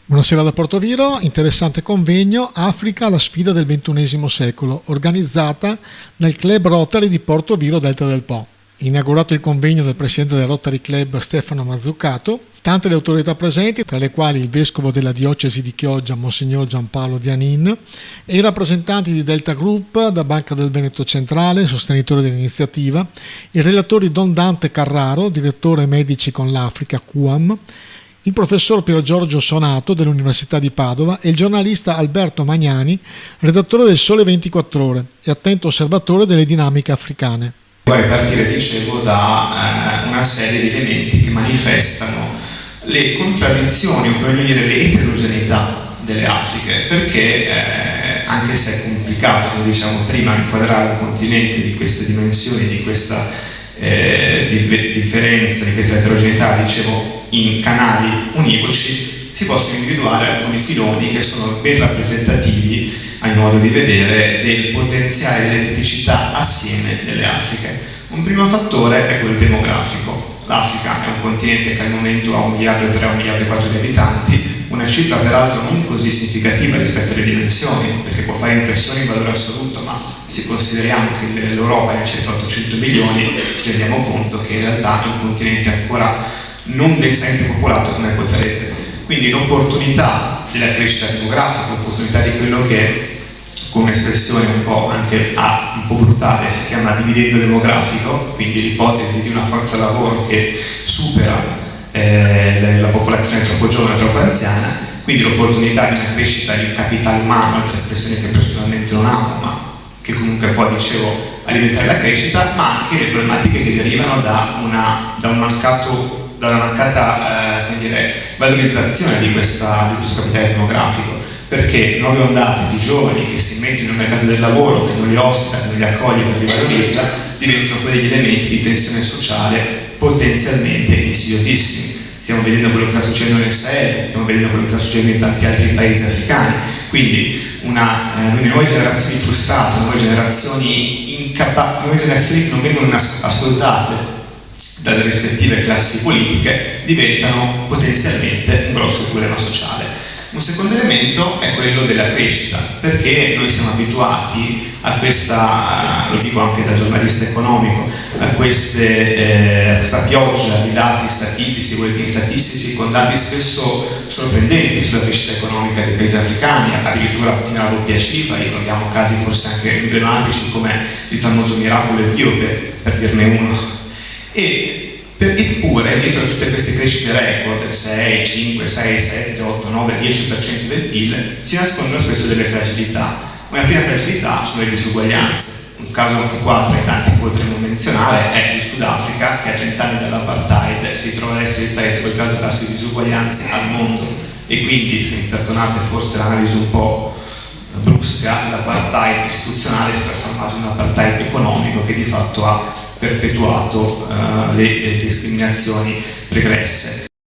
Buonasera da Portoviro, interessante convegno Africa, la sfida del XXI secolo, organizzata dal Club Rotary di Portoviro Delta del Po. Inaugurato il convegno del presidente del Rotary Club Stefano Mazzucato, tante le autorità presenti, tra le quali il vescovo della diocesi di Chioggia, Monsignor Giampaolo Dianin, e i rappresentanti di Delta Group, da Banca del Veneto Centrale, sostenitore dell'iniziativa, i relatori Don Dante Carraro, direttore Medici con l'Africa, QAM, il professor Pier Giorgio Sonato dell'Università di Padova e il giornalista Alberto Magnani, redattore del Sole 24 Ore e attento osservatore delle dinamiche africane. Vorrei partire, dicevo, da una serie di elementi che manifestano le contraddizioni, o per meglio dire le eterogeneità delle Afriche, perché anche se è complicato, come diciamo prima, inquadrare un continente di queste dimensioni, di questa differenza, di questa eterogeneità, dicevo, in canali univoci, si possono individuare alcuni filoni che sono ben rappresentativi, a mio modo di vedere, del potenziale di identità assieme delle Afriche. Un primo fattore è quello demografico. L'Africa è un continente che al momento ha 1,3 miliardi, 1,4 miliardi di abitanti, una cifra peraltro non così significativa rispetto alle dimensioni, perché può fare impressione in valore assoluto, ma se consideriamo che l'Europa è circa 800 milioni, ci rendiamo conto che in realtà è un continente ancora non densamente popolato come potrebbe. Quindi l'opportunità della crescita demografica, l'opportunità di quello che, come espressione un po' anche un po' brutale, si chiama dividendo demografico, quindi l'ipotesi di una forza lavoro che supera la popolazione troppo giovane, troppo anziana, quindi l'opportunità di una crescita di un capitale umano, altra espressione che personalmente non amo, ma che comunque può, dicevo, alimentare la crescita, ma anche le problematiche che derivano da una mancata valorizzazione di questo capitale demografico, perché nuove ondate di giovani che si mettono nel mercato del lavoro, che non li ospita, non li accoglie, non li valorizza, diventano quegli elementi di tensione sociale potenzialmente insidiosissimi. Stiamo vedendo quello che sta succedendo nel Sahel, stiamo vedendo quello che sta succedendo in tanti altri paesi africani, quindi nuove generazioni frustrate, nuove generazioni che non vengono ascoltate dalle rispettive classi politiche, diventano potenzialmente un grosso problema sociale. Un secondo elemento è quello della crescita, perché noi siamo abituati a questa, lo dico anche da giornalista economico, a questa pioggia di dati statistici, bollettini statistici, con dati spesso sorprendenti sulla crescita economica dei paesi africani, addirittura fino alla doppia cifra. Ricordiamo casi forse anche emblematici come il famoso miracolo etiope, per dirne uno. Eppure, dietro a tutte queste crescite record, 6, 5, 6, 7, 8, 9, 10% del PIL, si nascondono spesso delle fragilità. Una prima fragilità sono le disuguaglianze. Un caso anche qua, tra i tanti che potremmo menzionare, è il Sudafrica, che a 30 anni dall'apartheid si ritrova ad essere il paese con il più alto tasso di disuguaglianze al mondo. E quindi, se mi perdonate forse l'analisi un po' brusca, l'apartheid istituzionale si è trasformato in un apartheid economico che di fatto ha perpetuato le discriminazioni pregresse.